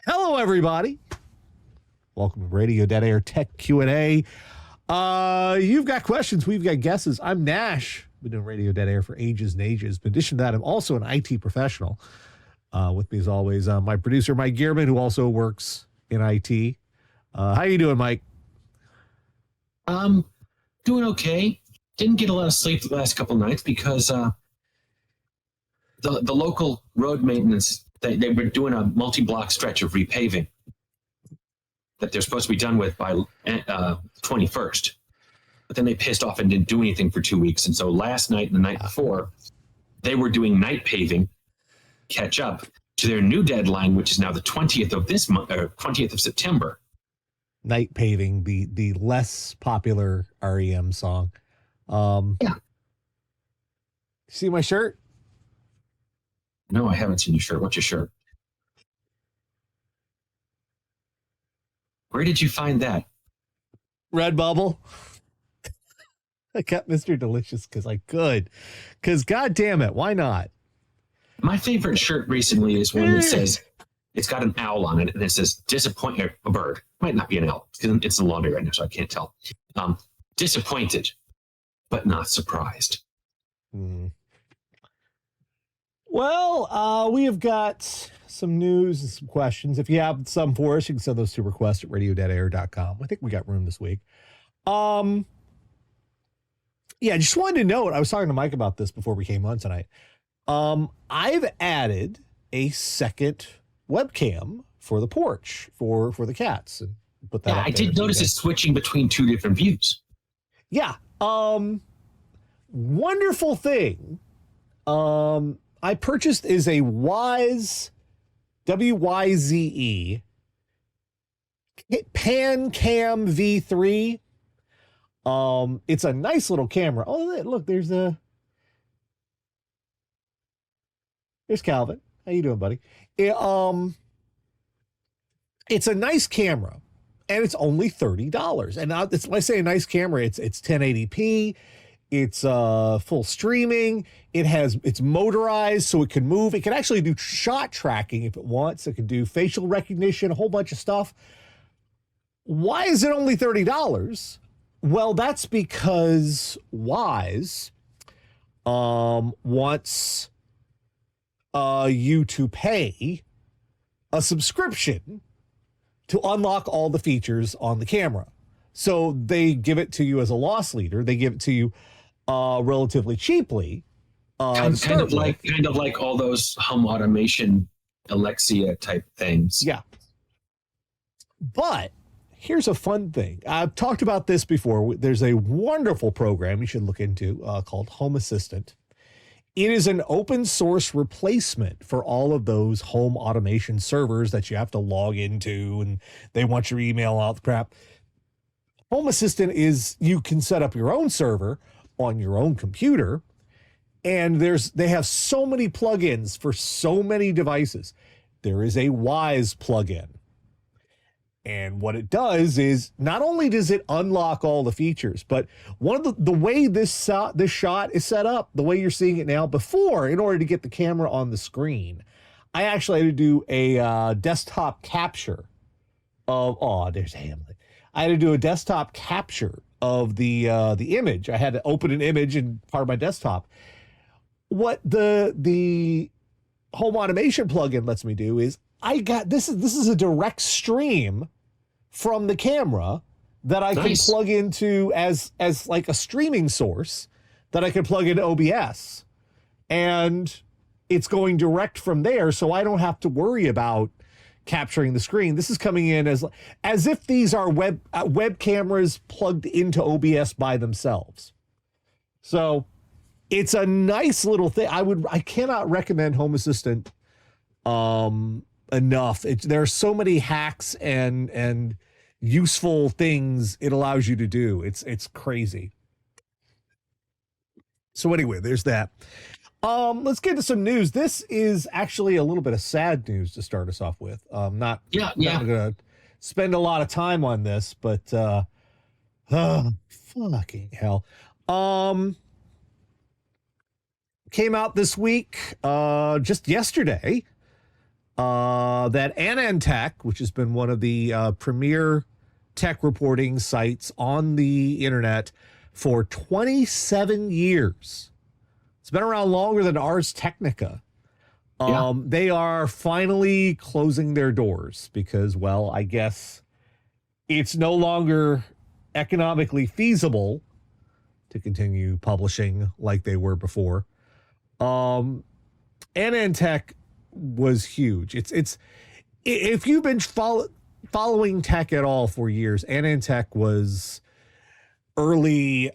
Hello, everybody. Welcome to Radio Dead Air Tech Q&A. You've got questions. We've got guesses. I'm Nash. Been doing Radio Dead Air for ages and ages. In addition to that, I'm also an IT professional. With me, as always, my producer, Mike Gearman, who also works in IT. How you doing, Mike? Doing okay. Didn't get a lot of sleep the last couple nights because the local road maintenance, they were doing a multi-block stretch of repaving that they're supposed to be done with by 21st. But then they pissed off and didn't do anything for 2 weeks. And so last night and the night before, they were doing night paving, catch up to their new deadline, which is now the 20th of this month, or 20th of September. Night Paving, the less popular REM song. Yeah. See my shirt? No, I haven't seen your shirt. What's your shirt? Where did you find that? Redbubble. I got Mr. Delicious because I could. Because, God damn it, why not? My favorite shirt recently is one that says, it's got an owl on it, and it says, disappointed, a bird. Might not be an owl. It's in the laundry right now, so I can't tell. Disappointed, but not surprised. Well, we have got some news and some questions. If you have some for us, you can send those to request at radiodeadair.com. I think we got room this week. Yeah, just wanted to note, I was talking to Mike about this before we came on tonight. I've added a second webcam for the porch for the cats, and put that. Yeah, I did notice it's switching between two different views. Yeah, wonderful thing. I purchased is a Wyze, WYZE Pan Cam V3. It's a nice little camera. Oh, look, there's Calvin. How you doing, buddy? It's a nice camera, and it's only $30. And it's, when I say a nice camera, it's 1080p. It's full streaming. It's motorized, so it can move. It can actually do shot tracking if it wants. It can do facial recognition, a whole bunch of stuff. Why is it only $30? Well, that's because Wyze wants you to pay a subscription to unlock all the features on the camera. So they give it to you as a loss leader. They give it to you relatively cheaply. Kind of like all those home automation Alexia type things. Yeah. But here's a fun thing. I've talked about this before. There's a wonderful program you should look into called Home Assistant. It is an open source replacement for all of those home automation servers that you have to log into, and they want your email, all the crap. Home Assistant is, you can set up your own server on your own computer, and they have so many plugins for so many devices. There is a Wyze plugin. And what it does is, not only does it unlock all the features, but one of the way this shot is set up, the way you're seeing it now, before, in order to get the camera on the screen, I actually had to do a desktop capture of, there's Hamlet. I had to do a desktop capture of the image. I had to open an image in part of my desktop. What the home automation plugin lets me do is, this is a direct stream from the camera that I can plug into as like a streaming source that I can plug into OBS, and it's going direct from there, so I don't have to worry about capturing the screen. This is coming in as if these are web cameras plugged into OBS by themselves. So it's a nice little thing. I cannot recommend Home Assistant enough. There are so many hacks and useful things it allows you to do. It's crazy. So anyway, there's that. Let's get to some news. This is actually a little bit of sad news to start us off with. Not gonna spend a lot of time on this, but fucking hell. Came out this week, just yesterday. that AnandTech, which has been one of the premier tech reporting sites on the internet for 27 years. It's been around longer than Ars Technica. They are finally closing their doors because, well, I guess it's no longer economically feasible to continue publishing like they were before. AnandTech was huge. It's if you've been following tech at all for years, AnandTech was early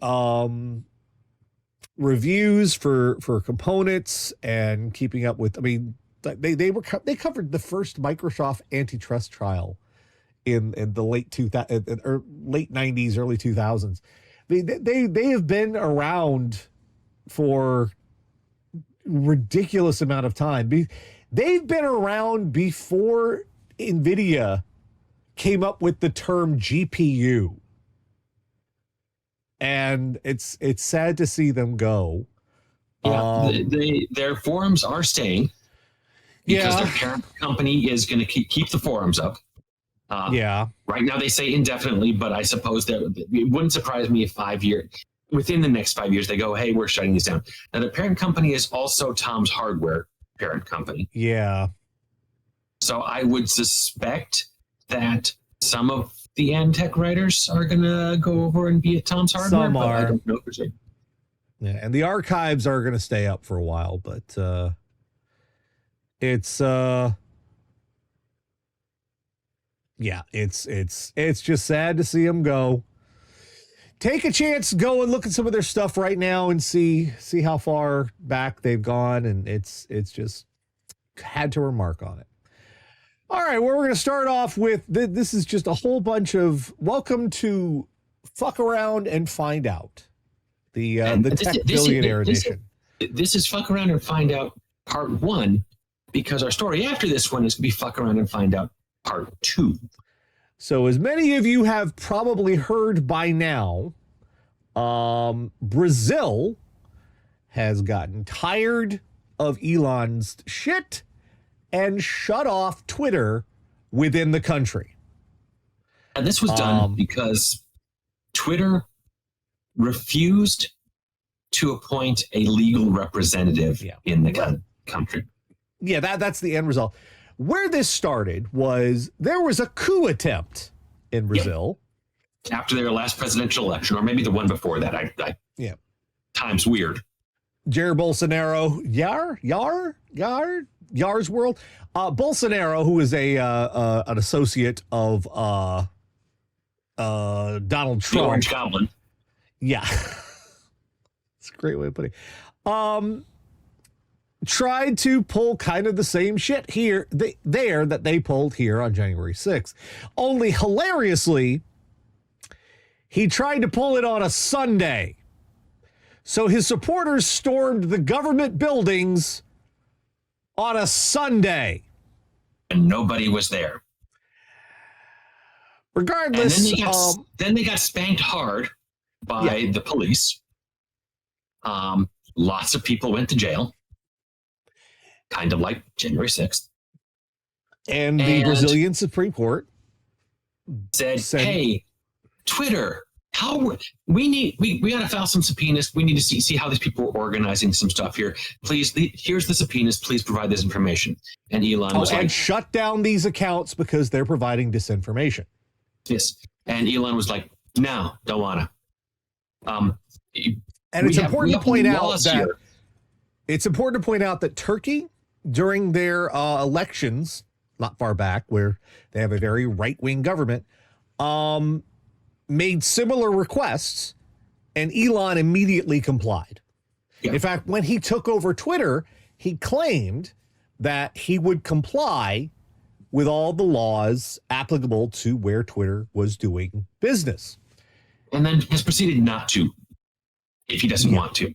reviews for components and keeping up with. I mean, they covered the first Microsoft antitrust trial in the late 2000 or late 90s, early 2000s. I mean, they have been around for ridiculous amount of time. They've been around before NVIDIA came up with the term GPU. And it's sad to see them go. Yeah, their forums are staying because their parent company is going to keep the forums up. Right now they say indefinitely, but I suppose that it wouldn't surprise me if within the next 5 years, they go, hey, we're shutting this down. Now, the parent company is also Tom's Hardware parent company. Yeah. So I would suspect that some of the AnandTech writers are going to go over and be at Tom's Hardware. Some are. I don't know for sure. Yeah, and the archives are going to stay up for a while, but it's just sad to see them go. Take a chance, go and look at some of their stuff right now and see how far back they've gone, and it's just had to remark on it. All right, well, we're going to start off with this is just a whole bunch of welcome to Fuck Around and Find Out, the Tech Billionaire Edition. This is Fuck Around and Find Out Part 1, because our story after this one is going to be Fuck Around and Find Out Part 2. So as many of you have probably heard by now, Brazil has gotten tired of Elon's shit and shut off Twitter within the country. And this was done because Twitter refused to appoint a legal representative in the country. Yeah, that's the end result. Where this started was there was a coup attempt in Brazil. After their last presidential election, or maybe the one before that. Time's weird. Jair Bolsonaro, Yar's world. Bolsonaro, who is an associate of Donald Trump. The Orange Goblin. Yeah. It's a great way of putting it. Tried to pull kind of the same shit that they pulled here on January 6th. Only hilariously, he tried to pull it on a Sunday. So his supporters stormed the government buildings on a Sunday. And nobody was there. Regardless. And then they got spanked hard by the police. Lots of people went to jail. Kind of like January 6th. And the Brazilian Supreme Court said, hey, Twitter, we got to file some subpoenas. We need to see how these people are organizing some stuff here. Please, here's the subpoenas. Please provide this information. And Elon was like, shut down these accounts because they're providing disinformation. Yes. And Elon was like, no, don't want to. And it's important to point out that Turkey, during their elections, not far back, where they have a very right-wing government, made similar requests, and Elon immediately complied. Yeah. In fact, when he took over Twitter, he claimed that he would comply with all the laws applicable to where Twitter was doing business. And then has proceeded not to, if he doesn't want to.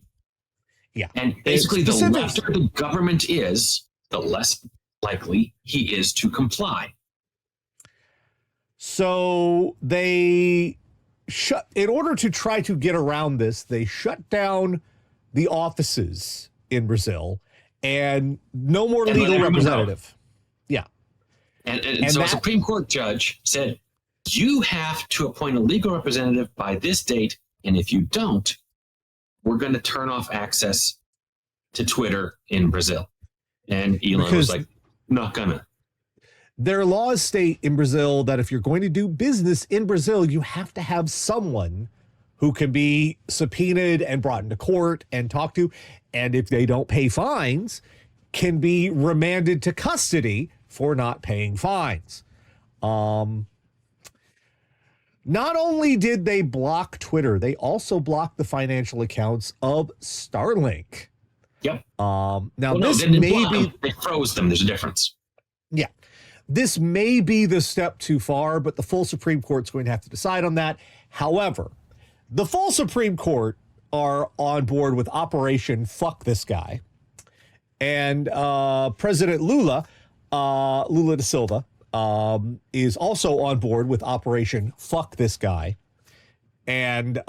Yeah. And basically, the lesser the government is, the less likely he is to comply. So in order to try to get around this, they shut down the offices in Brazil and no more legal representative. Yeah. And so a Supreme Court judge said, you have to appoint a legal representative by this date. And if you don't, we're going to turn off access to Twitter in Brazil. And Elon was like, not gonna. Their laws state in Brazil that if you're going to do business in Brazil, you have to have someone who can be subpoenaed and brought into court and talked to. And if they don't pay fines, can be remanded to custody for not paying fines. Not only did they block Twitter, they also blocked the financial accounts of Starlink. Yep. This may be... They froze them. There's a difference. Yeah. This may be the step too far, but the full Supreme Court's going to have to decide on that. However, the full Supreme Court are on board with Operation Fuck This Guy. And President Lula da Silva, is also on board with Operation Fuck This Guy. And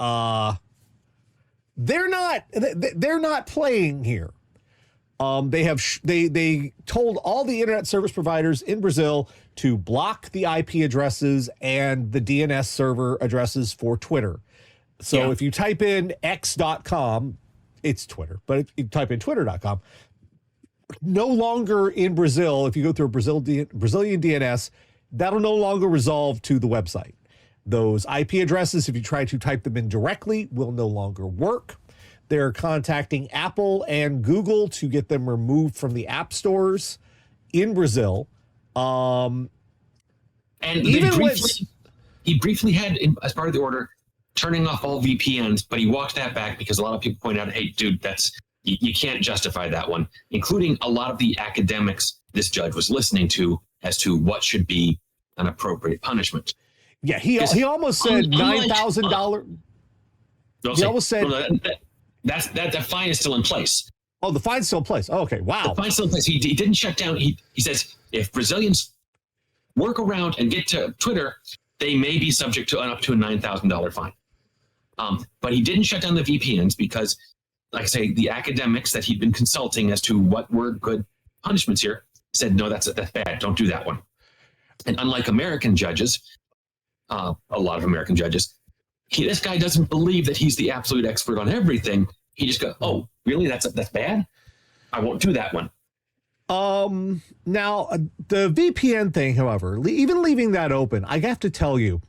they're not playing here. They told all the internet service providers in Brazil to block the IP addresses and the DNS server addresses for Twitter. So if you type in x.com, it's Twitter, but if you type in twitter.com, no longer in Brazil, if you go through a Brazilian DNS, that'll no longer resolve to the website. Those IP addresses, if you try to type them in directly, will no longer work. They're contacting Apple and Google to get them removed from the app stores in Brazil. And he briefly had, as part of the order, turning off all VPNs, but he walked that back because a lot of people point out, hey, dude, you can't justify that one, including a lot of the academics this judge was listening to as to what should be an appropriate punishment. Yeah, he almost said $9,000. He almost said that fine is still in place. Oh, the fine's still in place. Oh, okay, wow. The fine's still in place. He didn't shut down. He says if Brazilians work around and get to Twitter, they may be subject to up to a $9,000 fine. But he didn't shut down the VPNs because, like I say, the academics that he'd been consulting as to what were good punishments here said, no, that's bad. Don't do that one. And unlike American judges, a lot of American judges, this guy doesn't believe that he's the absolute expert on everything. He just goes, oh, really? That's bad? I won't do that one. Now, the VPN thing, however, even leaving that open, I have to tell you,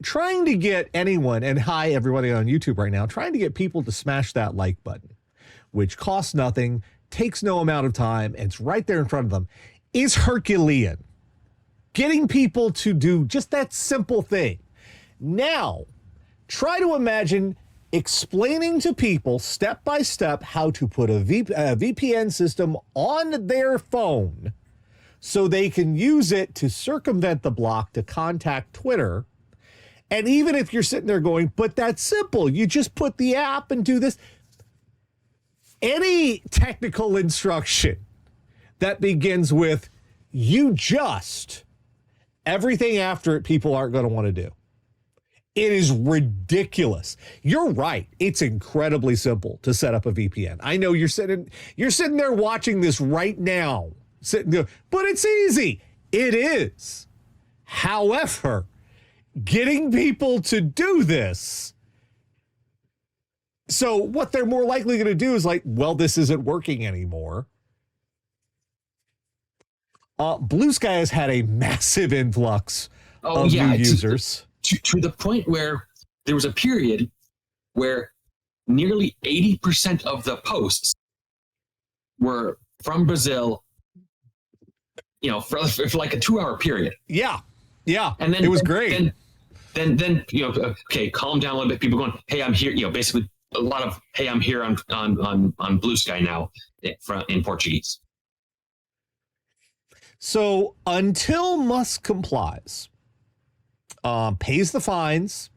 trying to get anyone, and hi, everybody on YouTube right now, trying to get people to smash that like button, which costs nothing, takes no amount of time, and it's right there in front of them, is Herculean. Getting people to do just that simple thing. Now, try to imagine explaining to people step by step how to put a VPN system on their phone so they can use it to circumvent the block to contact Twitter. And even if you're sitting there going, but that's simple, you just put the app and do this. Any technical instruction that begins with you just, everything after it, people aren't going to want to do. It is ridiculous. You're right. It's incredibly simple to set up a VPN. I know you're sitting there watching this right now, but it's easy. It is. However, getting people to do this, so what they're more likely going to do is like, well, this isn't working anymore. Blue Sky has had a massive influx of new users. To the point where there was a period where nearly 80% of the posts were from Brazil, for like a 2-hour period. Yeah. And then it was great. Then okay, calm down a little bit. People going, hey, I'm here. Basically a lot of, hey, I'm here on Blue Sky now in Portuguese. So until Musk complies, pays the fines,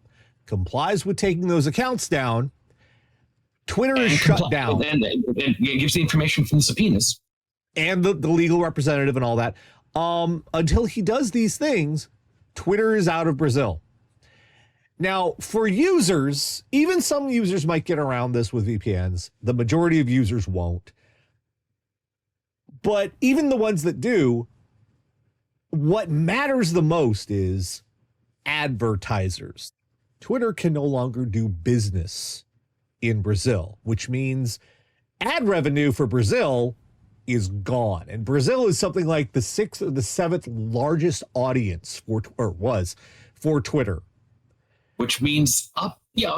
complies with taking those accounts down, Twitter is shut down. And gives the information from the subpoenas. And the legal representative and all that. Until he does these things, Twitter is out of Brazil. Now, for users, even some users might get around this with VPNs. The majority of users won't. But even the ones that do, what matters the most is advertisers. Twitter can no longer do business in Brazil, which means ad revenue for Brazil is gone. And Brazil is something like the sixth or the seventh largest audience was for Twitter. Which means a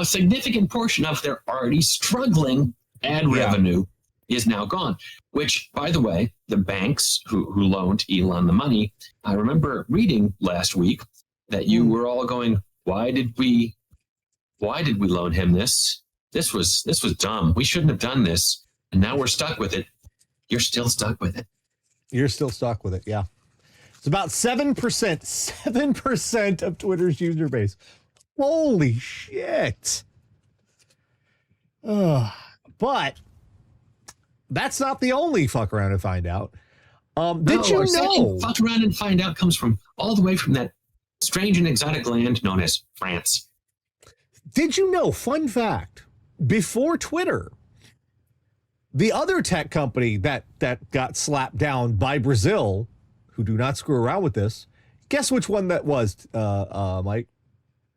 significant portion of their already struggling ad revenue is now gone. Which, by the way, the banks who loaned Elon the money, I remember reading last week that you were all going, why did we loan him this? This was dumb. We shouldn't have done this. And now we're stuck with it. You're still stuck with it. You're still stuck with it, yeah. It's about 7% of Twitter's user base. Holy shit. But that's not the only fuck around and find out. Did you know? Fuck around and find out comes from all the way from that strange and exotic land known as France. Did you know, fun fact, before Twitter, the other tech company that got slapped down by Brazil, who do not screw around with this, guess which one that was, Mike?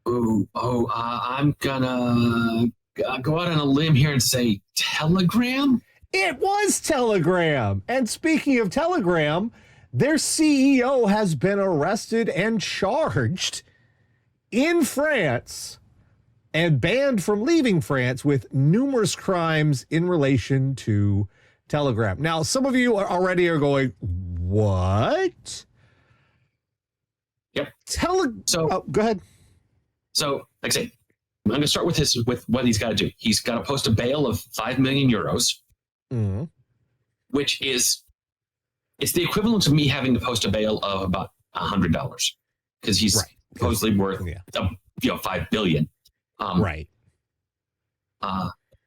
I'm gonna go out on a limb here and say Telegram? It was Telegram. And speaking of Telegram, their CEO has been arrested and charged in France and banned from leaving France with numerous crimes in relation to Telegram. Now, some of you already are going, what? Yep. Go ahead. So, like I say, I'm going to start with what he's got to do. He's got to post a bail of 5 million euros, which is, it's the equivalent of me having to post a bail of about $100 because he's supposedly worth, 5 billion. Right.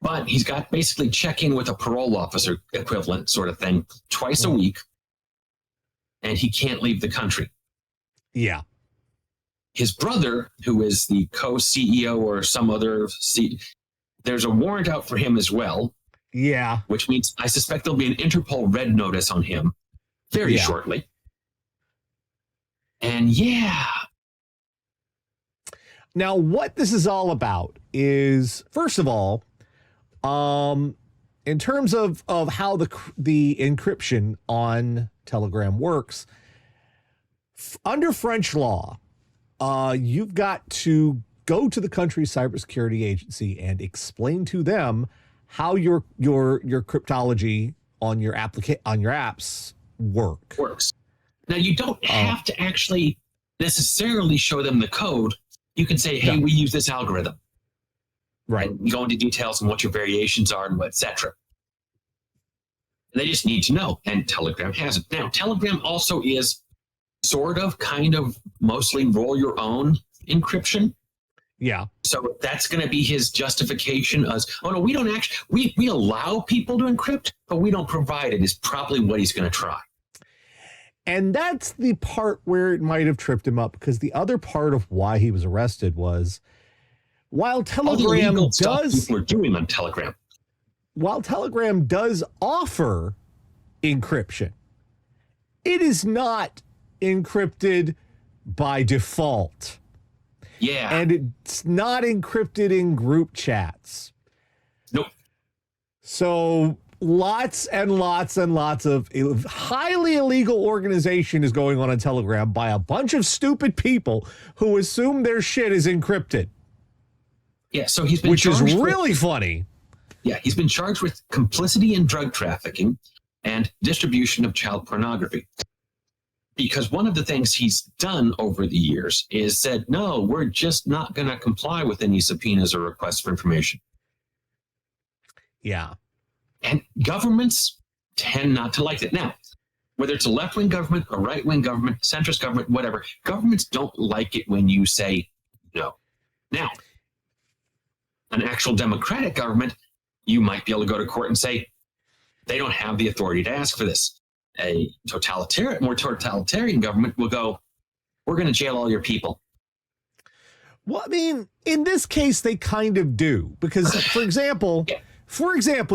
But he's got basically check-in with a parole officer equivalent sort of thing twice a week, and he can't leave the country. Yeah. His brother, who is the co-CEO or some other there's a warrant out for him as well. Yeah. Which means I suspect there'll be an Interpol red notice on him very shortly. And now, what this is all about is, first of all, in terms of how the encryption on Telegram works, under French law, you've got to go to the country's cybersecurity agency and explain to them how your cryptology on your apps works. Now, you don't have to actually necessarily show them the code. You can say, hey, we use this algorithm. Right. And you go into details on what your variations are and et cetera. They just need to know. And Telegram has it. Now, Telegram also is kind of mostly roll your own encryption. Yeah. So that's going to be his justification as, we don't actually, we allow people to encrypt, but we don't provide it, is probably what he's going to try. And that's the part where it might have tripped him up, because the other part of why he was arrested was while Telegram people are doing on Telegram. While Telegram does offer encryption, it is not encrypted by default. Yeah. And it's not encrypted in group chats. Nope. So lots and lots and lots of highly illegal organization is going on Telegram by a bunch of stupid people who assume their shit is encrypted. Yeah, so he's been which is really funny. Yeah, he's been charged with complicity in drug trafficking and distribution of child pornography. Because one of the things he's done over the years is said, no, we're just not going to comply with any subpoenas or requests for information. Yeah. And governments tend not to like that. Now, whether it's a left-wing government, a right-wing government, centrist government, whatever, governments don't like it when you say no. Now, an actual democratic government, you might be able to go to court and say they don't have the authority to ask for this. A more totalitarian government will go, we're going to jail all your people. Well, I mean, in this case, they kind of do. Because, for example,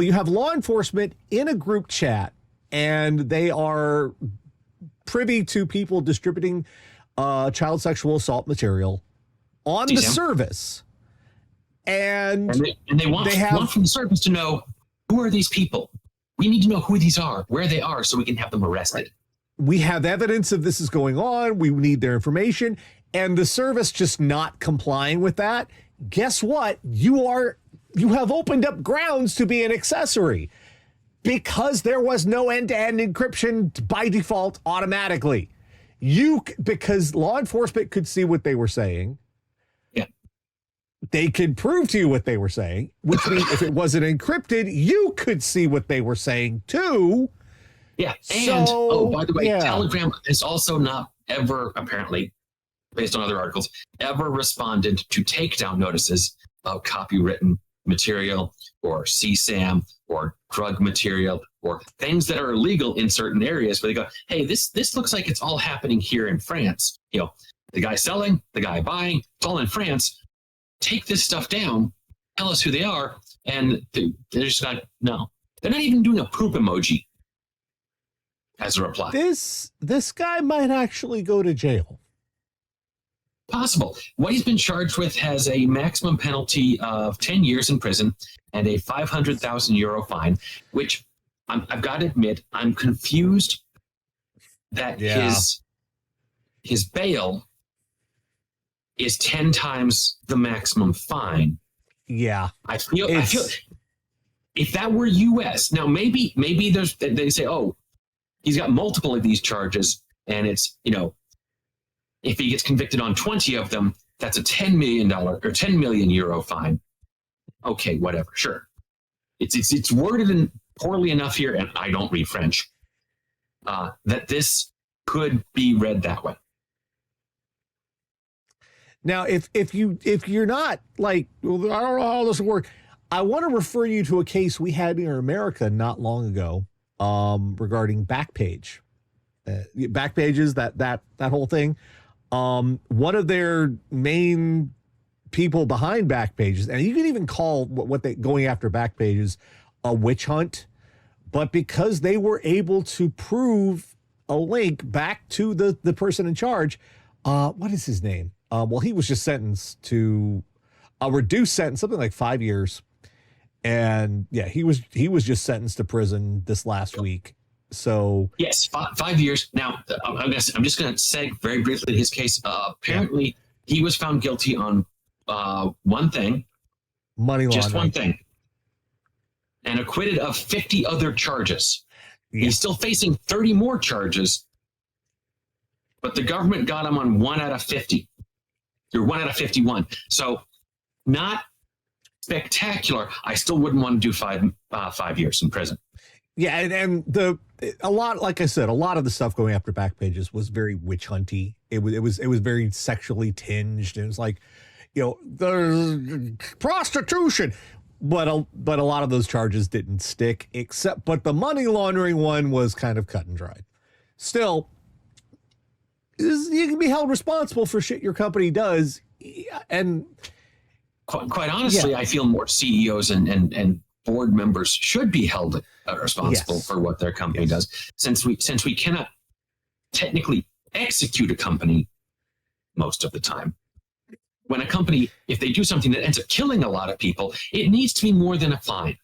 you have law enforcement in a group chat, and they are privy to people distributing child sexual assault material on the service. And they want from the service to know, who are these people? We need to know who these are, where they are, so we can have them arrested. We have evidence of this is going on. We need their information. And the service just not complying with that. Guess what? You have opened up grounds to be an accessory because there was no end-to-end encryption by default automatically. Because law enforcement could see what they were saying. Yeah. They could prove to you what they were saying, which means if it wasn't encrypted, you could see what they were saying too. Yeah. And, by the way, Telegram has also not ever, apparently, based on other articles, ever responded to takedown notices of copywritten material or CSAM or drug material or things that are illegal in certain areas where they go, hey, this looks like it's all happening here in France. The guy selling, the guy buying, it's all in France. Take this stuff down, tell us who they are. And they're just not, no. They're not even doing a poop emoji as a reply. This guy might actually go to jail. Possible. What he's been charged with has a maximum penalty of 10 years in prison and a 500,000 euro fine, which I've got to admit, I'm confused that his bail is 10 times the maximum fine. Yeah. I feel if that were US, now maybe they say, oh, he's got multiple of these charges and it's, if he gets convicted on 20 of them, that's a $10 million or 10 million euro fine. Okay, whatever, sure. It's worded poorly enough here, and I don't read French, that this could be read that way. Now, if you're not like, well, I don't know how this will work, I want to refer you to a case we had in America not long ago regarding Backpage. Backpages, that whole thing. One of their main people behind Backpages, and you can even call what they going after Backpages a witch hunt, but because they were able to prove a link back to the person in charge, what is his name? Well, he was just sentenced to a reduced sentence, something like 5 years, and yeah, he was just sentenced to prison this last week. So yes, 5 years. Now, I'm just going to say very briefly his case. Apparently, he was found guilty on one thing, money laundering, just one thing, and acquitted of 50 other charges. Yeah. He's still facing 30 more charges, but the government got him on 1 out of 50, or 1 out of 51. So, not spectacular. I still wouldn't want to do 5 years in prison. Yeah, and a lot, like I said, a lot of the stuff going after Backpages was very witch hunty. It was very sexually tinged. It was like, the prostitution, but a lot of those charges didn't stick. But the money laundering one was kind of cut and dried. Still, you can be held responsible for shit your company does, and quite honestly, I feel more CEOs and board members should be held responsible for what their company does, since we cannot technically execute a company most of the time. When a company, if they do something that ends up killing a lot of people, it needs to be more than a fine.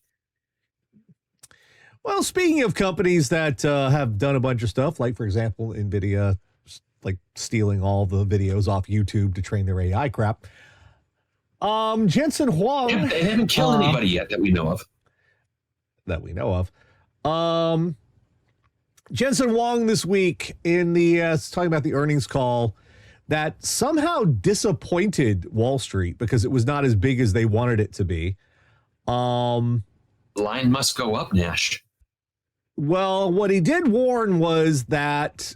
Well, speaking of companies that have done a bunch of stuff, like, for example, NVIDIA, like stealing all the videos off YouTube to train their AI crap. Jensen Huang. Yeah, they haven't killed anybody yet that we know of. Jensen Huang this week in the talking about the earnings call that somehow disappointed Wall Street because it was not as big as they wanted it to be. Line must go up, Nash. Well, what he did warn was that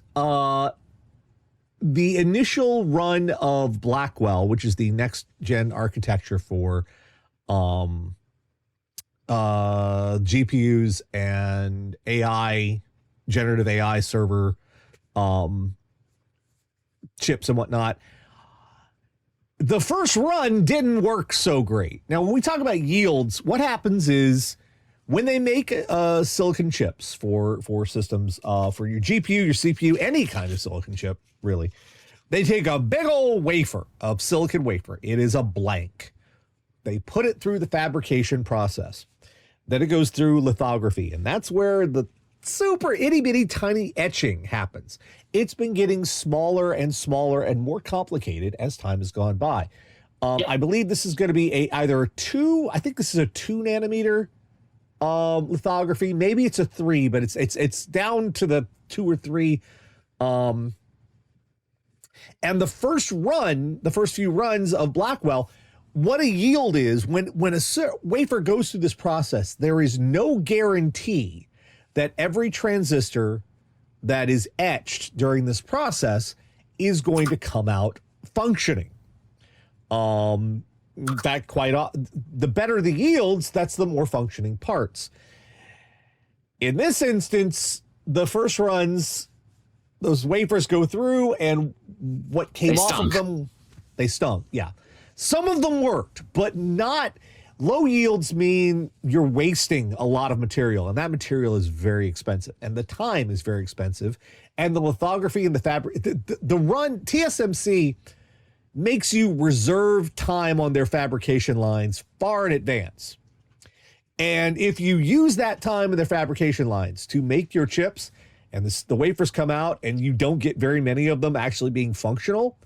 the initial run of Blackwell, which is the next gen architecture for GPUs and AI, generative AI server chips and whatnot, the first run didn't work so great. Now, when we talk about yields, what happens is when they make silicon chips for systems, for your GPU, your CPU, any kind of silicon chip, really, they take a big old wafer of silicon wafer. It is a blank. They put it through the fabrication process. Then it goes through lithography, and that's where the super itty bitty tiny etching happens. It's been getting smaller and smaller and more complicated as time has gone by. I believe this is going to be either a 2 nanometer lithography. Maybe it's a 3, but it's down to the 2 or 3. And the first few runs of Blackwell, what a yield is when a wafer goes through this process, there is no guarantee that every transistor that is etched during this process is going to come out functioning. In fact, the better the yields, that's the more functioning parts. In this instance, the first runs, those wafers go through, and what came off of them, they stunk. Yeah. Some of them worked, but not. Low yields mean you're wasting a lot of material, and that material is very expensive, and the time is very expensive, and the lithography and the fabric, the run, TSMC makes you reserve time on their fabrication lines far in advance. And if you use that time in their fabrication lines to make your chips, and the wafers come out and you don't get very many of them actually being functional,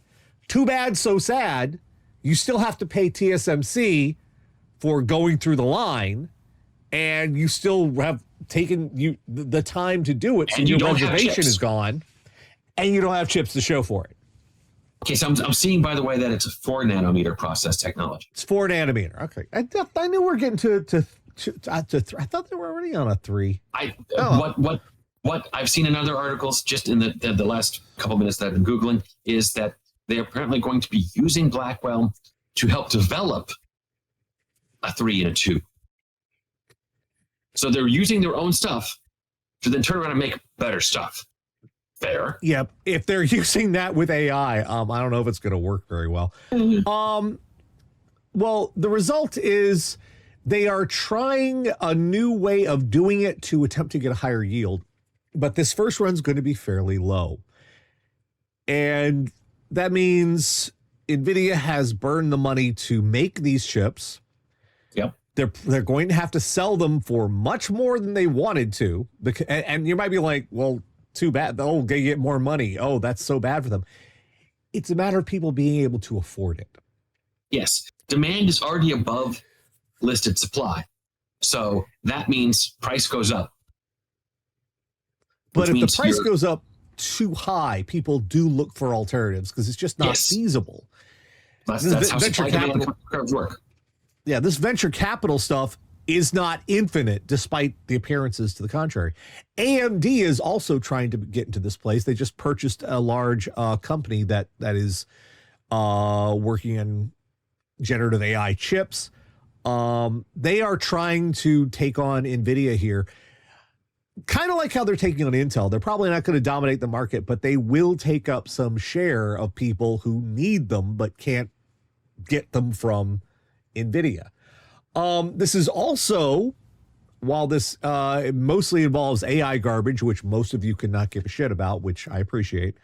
too bad, so sad. You still have to pay TSMC for going through the line, and you still have taken the time to do it, so your reservation is gone, and you don't have chips to show for it. Okay, so I'm seeing, by the way, that it's a 4 nanometer process technology. It's 4 nanometer. Okay, I knew we were getting to I thought they were already on a 3. What I've seen in other articles, just in the last couple minutes that I've been Googling, is that they're apparently going to be using Blackwell to help develop a 3 and a 2. So they're using their own stuff to then turn around and make better stuff. Fair. Yeah, if they're using that with AI, I don't know if it's going to work very well. Well, the result is they are trying a new way of doing it to attempt to get a higher yield, but this first run's going to be fairly low. And that means NVIDIA has burned the money to make these chips. Yep. They're going to have to sell them for much more than they wanted to. And you might be like, well, too bad. Oh, they get more money. Oh, that's so bad for them. It's a matter of people being able to afford it. Yes. Demand is already above listed supply. So that means price goes up. But if the price goes up too high, people do look for alternatives because it's just not feasible. That's how supply demand curves work. Yeah, this venture capital stuff is not infinite, despite the appearances to the contrary. AMD is also trying to get into this place. They just purchased a large company that is working on generative AI chips. They are trying to take on NVIDIA here, kind of like how they're taking on Intel. They're probably not going to dominate the market, but they will take up some share of people who need them but can't get them from NVIDIA. This is also, while this mostly involves AI garbage, which most of you cannot give a shit about, which I appreciate,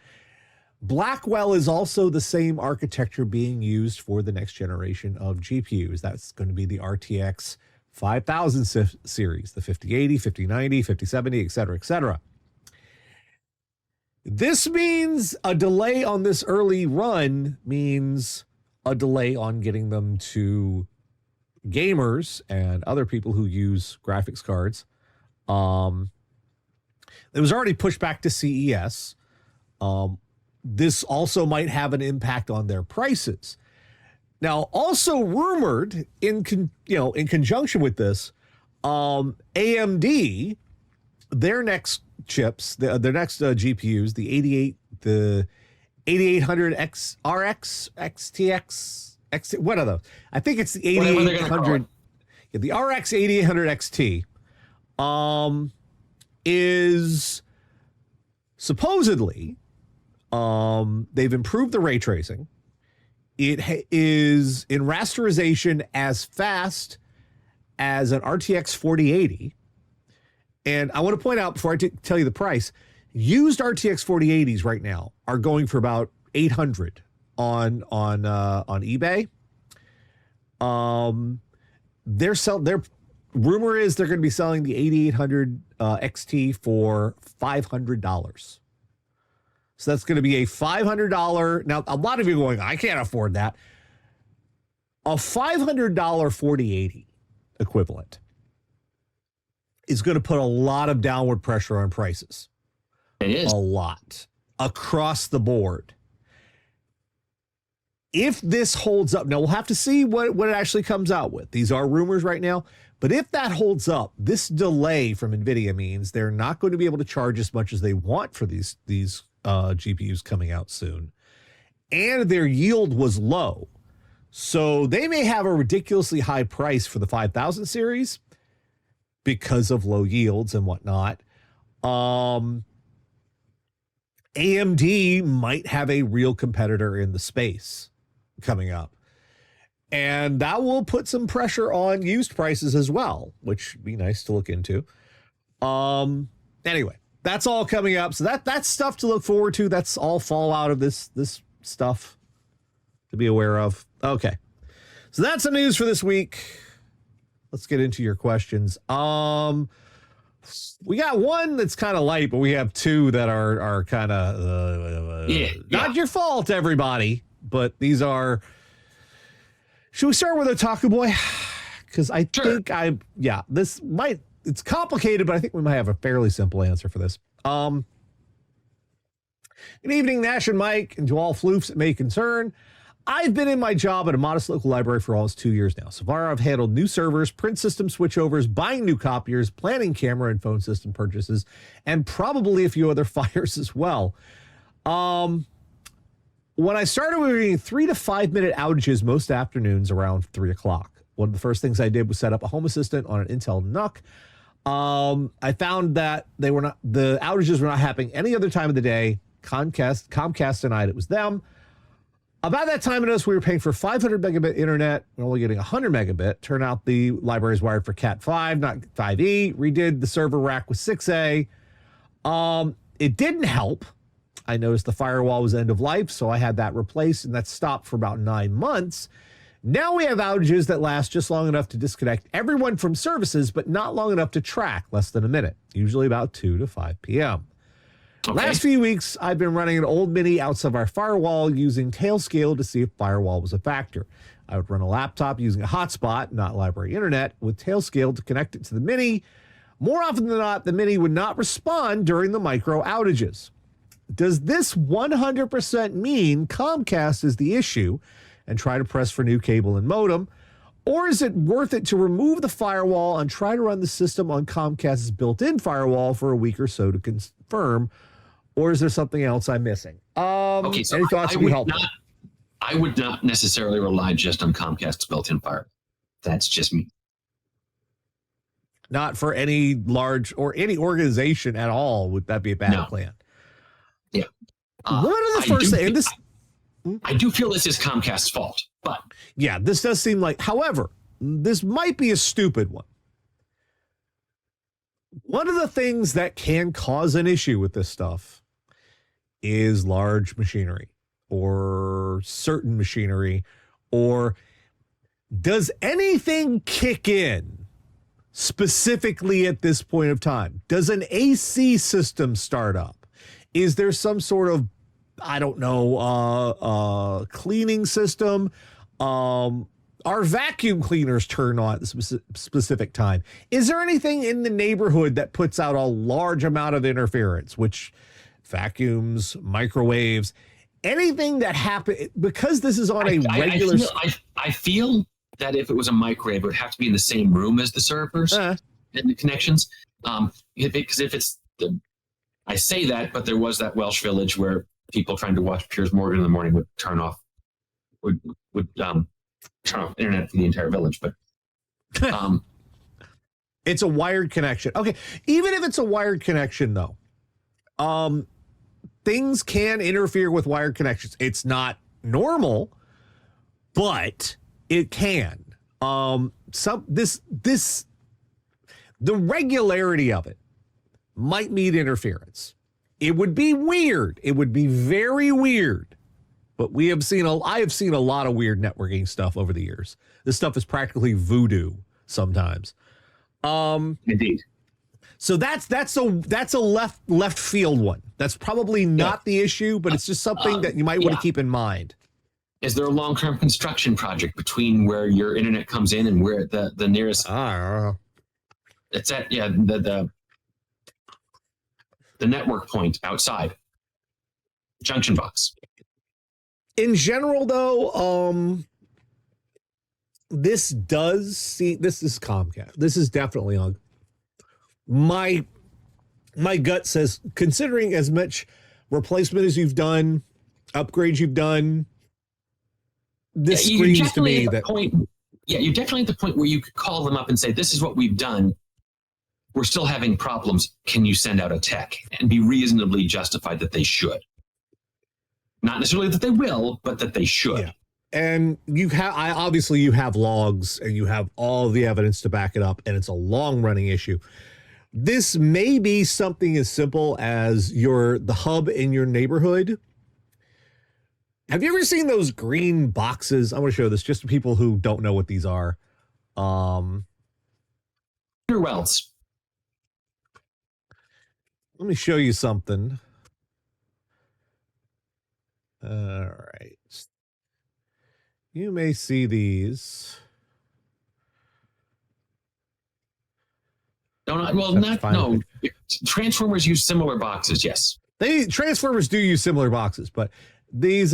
Blackwell is also the same architecture being used for the next generation of GPUs. That's going to be the RTX 5000 series, the 5080, 5090, 5070, et cetera, et cetera. This means a delay on this early run means a delay on getting them to gamers and other people who use graphics cards. It was already pushed back to CES. This also might have an impact on their prices. Now, also rumored in conjunction with this, AMD, their next chips, their next GPUs, the 8800X, RX, XTX, what are those? I think it's the 8800. Yeah, the RX 8800 XT is supposedly they've improved the ray tracing. It is in rasterization as fast as an RTX 4080. And I want to point out before I tell you the price, used RTX 4080s right now are going for about $800 on eBay. Their rumor is they're going to be selling the 8800 XT for $500. So that's going to be a $500. Now, a lot of you are going, I can't afford that. A $500 4080 equivalent is going to put a lot of downward pressure on prices. It is. A lot. Across the board. If this holds up, now we'll have to see what it actually comes out with. These are rumors right now. But if that holds up, this delay from NVIDIA means they're not going to be able to charge as much as they want for these GPUs coming out soon. And their yield was low. So they may have a ridiculously high price for the 5000 series because of low yields and whatnot. AMD might have a real competitor in the space coming up. And that will put some pressure on used prices as well, which would be nice to look into. Anyway, that's all coming up. So that's stuff to look forward to. That's all fallout of this stuff to be aware of. Okay. So that's the news for this week. Let's get into your questions. We got one that's kind of light, but we have two that are kind of not your fault, everybody. But these are. Should we start with Otaku Boy? Because I think it's complicated, but I think we might have a fairly simple answer for this. Good evening, Nash and Mike, and to all floofs it may concern. I've been in my job at a modest local library for almost 2 years now. So far, I've handled new servers, print system switchovers, buying new copiers, planning camera and phone system purchases, and probably a few other fires as well. When I started, we were getting 3 to 5 minute outages most afternoons around 3 o'clock. One of the first things I did was set up a Home Assistant on an Intel NUC. I found that the outages were not happening any other time of the day. Comcast denied it was them. About that time, I noticed we were paying for 500 megabit internet. We're only getting 100 megabit. Turned out the library is wired for Cat 5, not 5e. Redid the server rack with 6A. It didn't help. I noticed the firewall was end of life, so I had that replaced, and that stopped for about 9 months. Now we have outages that last just long enough to disconnect everyone from services, but not long enough to track, less than a minute, usually about 2 to 5 p.m. Okay. Last few weeks, I've been running an old Mini outside our firewall using Tailscale to see if firewall was a factor. I would run a laptop using a hotspot, not library internet, with Tailscale to connect it to the Mini. More often than not, the Mini would not respond during the micro outages. Does this 100% mean Comcast is the issue and try to press for new cable and modem? Or is it worth it to remove the firewall and try to run the system on Comcast's built-in firewall for a week or so to confirm? Or is there something else I'm missing? Okay, so any thoughts would be helpful. I would not necessarily rely just on Comcast's built-in firewall. That's just me. Not for any large or any organization at all would that be a bad plan? Yeah. One of the first things, I do feel this is Comcast's fault, but yeah, this does seem like, however, this might be a stupid one. One of the things that can cause an issue with this stuff is large machinery or certain machinery, or does anything kick in specifically at this point of time? Does an AC system start up? Is there some sort of, I don't know, cleaning system? Are vacuum cleaners turn on at a specific time? Is there anything in the neighborhood that puts out a large amount of interference, which vacuums, microwaves, anything that happens, because this is on a regular... I feel that if it was a microwave, it would have to be in the same room as the servers and the connections. Because if it's I say that, but there was that Welsh village where people trying to watch Piers Morgan in the morning would turn off internet for the entire village. But it's a wired connection. Okay, even if it's a wired connection, though, things can interfere with wired connections. It's not normal, but it can. The regularity of it might mean interference. It would be weird. It would be very weird. But I have seen a lot of weird networking stuff over the years. This stuff is practically voodoo sometimes. Indeed. So that's a left field one. That's probably not the issue, but it's just something that you might want to keep in mind. Is there a long-term construction project between where your internet comes in and where the nearest? It's at the network point outside junction box. In general, though, this is Comcast. This is definitely on. My gut says, considering as much replacement as you've done, upgrades you've done, this screams to me that you're definitely at the point where you could call them up and say, "This is what we've done. We're still having problems. Can you send out a tech?" And be reasonably justified that they should. Not necessarily that they will, but that they should. Yeah. And you have logs and you have all the evidence to back it up, and it's a long-running issue. This may be something as simple as the hub in your neighborhood. Have you ever seen those green boxes? I want to show this just to people who don't know what these are. Wells. Let me show you something. All right. You may see these. No. Transformers use similar boxes, yes. Transformers do use similar boxes, but these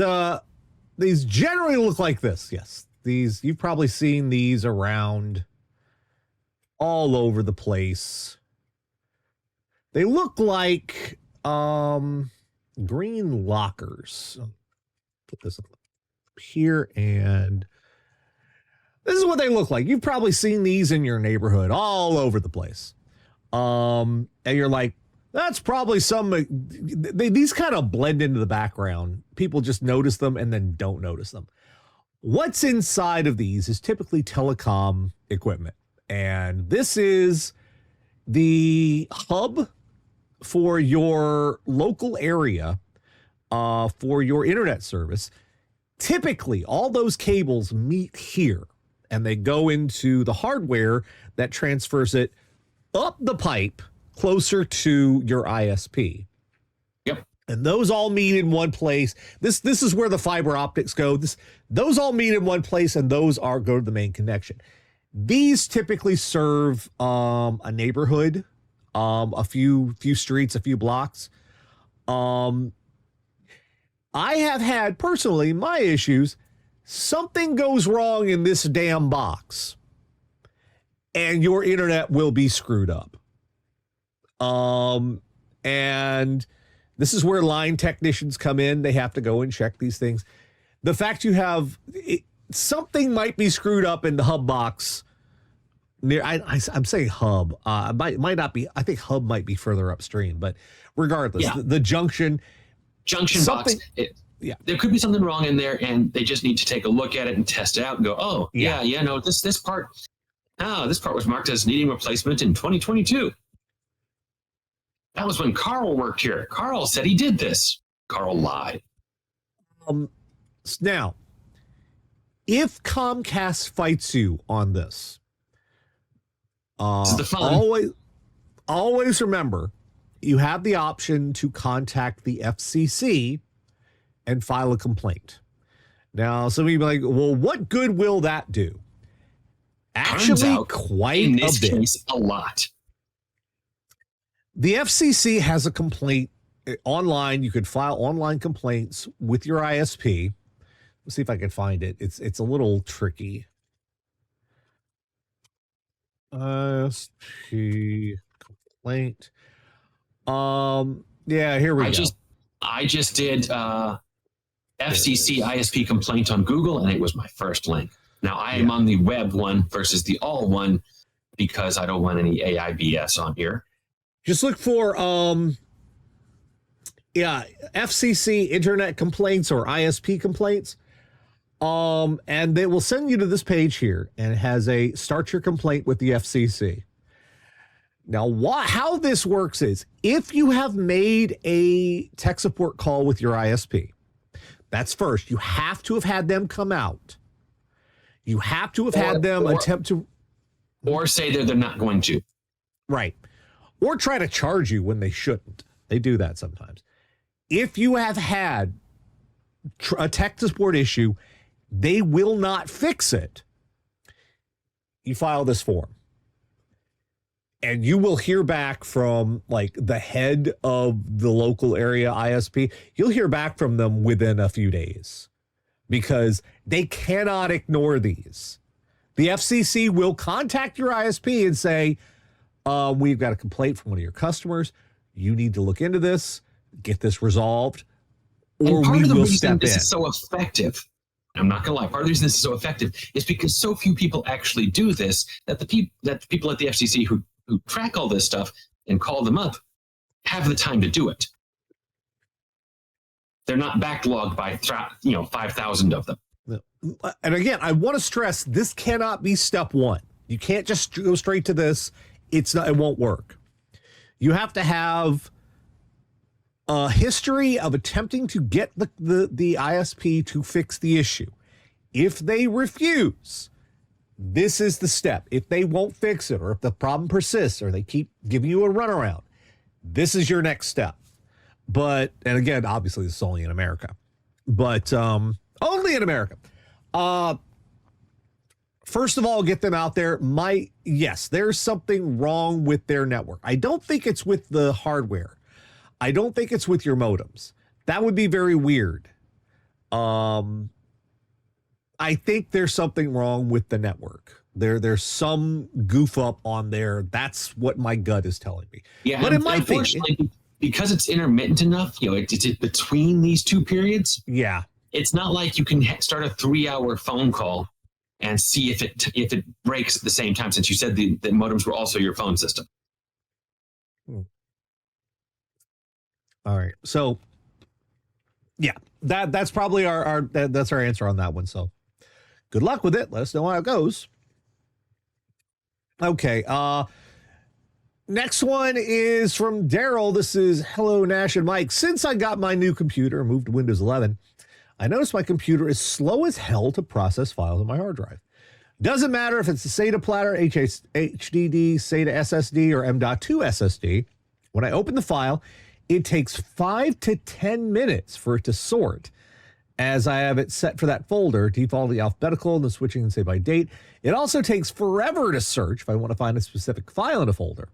generally look like this. Yes. You've probably seen these around all over the place. They look like green lockers. Put this up here, and this is what they look like. You've probably seen these in your neighborhood all over the place. And you're like, that's probably these kind of blend into the background. People just notice them and then don't notice them. What's inside of these is typically telecom equipment. And this is the hub for your local area for your internet service. Typically, all those cables meet here and they go into the hardware that transfers it up the pipe closer to your ISP. Yep. And those all meet in one place. This is where the fiber optics go. Those all meet in one place, and those go to the main connection. These typically serve a neighborhood, a few streets, a few blocks. I have had personally my issues. Something goes wrong in this damn box, and your internet will be screwed up. And this is where line technicians come in. They have to go and check these things. The fact something might be screwed up in the hub box. I'm saying hub. Might not be. I think hub might be further upstream, but regardless, the junction box. There could be something wrong in there, and they just need to take a look at it and test it out and go, this part. This part was marked as needing replacement in 2022. That was when Carl worked here. Carl said he did this. Carl lied. Now, if Comcast fights you on this is the fun. always remember, you have the option to contact the FCC and file a complaint. Now, some of you be like, well, what good will that do? Actually, quite in this a bit. Case, a lot. The FCC has a complaint online. You could file online complaints with your ISP. Let's see if I can find it. It's a little tricky. ISP complaint. Here we go. I just did FCC ISP complaint on Google, and it was my first link. Now I am on the web one versus the all one because I don't want any AIBS on here. Just look for FCC internet complaints or ISP complaints. And they will send you to this page here, and it has a start your complaint with the FCC. Now, how this works is if you have made a tech support call with your ISP, that's first. You have to have had them come out. You have to have had them attempt to. Or say they're not going to. Right. Or try to charge you when they shouldn't. They do that sometimes. If you have had a tech support issue, they will not fix it. You file this form. And you will hear back from like the head of the local area ISP. You'll hear back from them within a few days because they cannot ignore these. The FCC will contact your ISP and say, we've got a complaint from one of your customers. You need to look into this, get this resolved, or we will step in. This is so effective. I'm not going to lie. Part of the reason this is so effective is because so few people actually do this that the people at the FCC who track all this stuff and call them up have the time to do it. They're not backlogged by 5,000 of them. And again, I want to stress this cannot be step one. You can't just go straight to this. It won't work. You have to have a history of attempting to get the ISP to fix the issue. If they refuse, this is the step. If they won't fix it, or if the problem persists, or they keep giving you a runaround, this is your next step. And again, obviously this is only in America, but only in America. First of all, get them out there. Yes, there's something wrong with their network. I don't think it's with the hardware. I don't think it's with your modems. That would be very weird. I think there's something wrong with the network. There's some goof up on there. That's what my gut is telling me. Yeah, but it might be because it's intermittent enough. It's between these two periods. Yeah, it's not like you can start a 3-hour phone call and see if it breaks at the same time. Since you said the modems were also your phone system. All right, so yeah, that's probably that's our answer on that one. So good luck with it. Let us know how it goes. Okay. Next one is from Daryl. This is hello, Nash and Mike. Since I got my new computer and moved to Windows 11, I noticed my computer is slow as hell to process files on my hard drive. Doesn't matter if it's a SATA platter, HDD, SATA SSD, or M.2 SSD. When I open the file, it takes 5 to 10 minutes for it to sort, as I have it set for that folder, defaultly alphabetical, and then switching and say by date. It also takes forever to search if I want to find a specific file in a folder.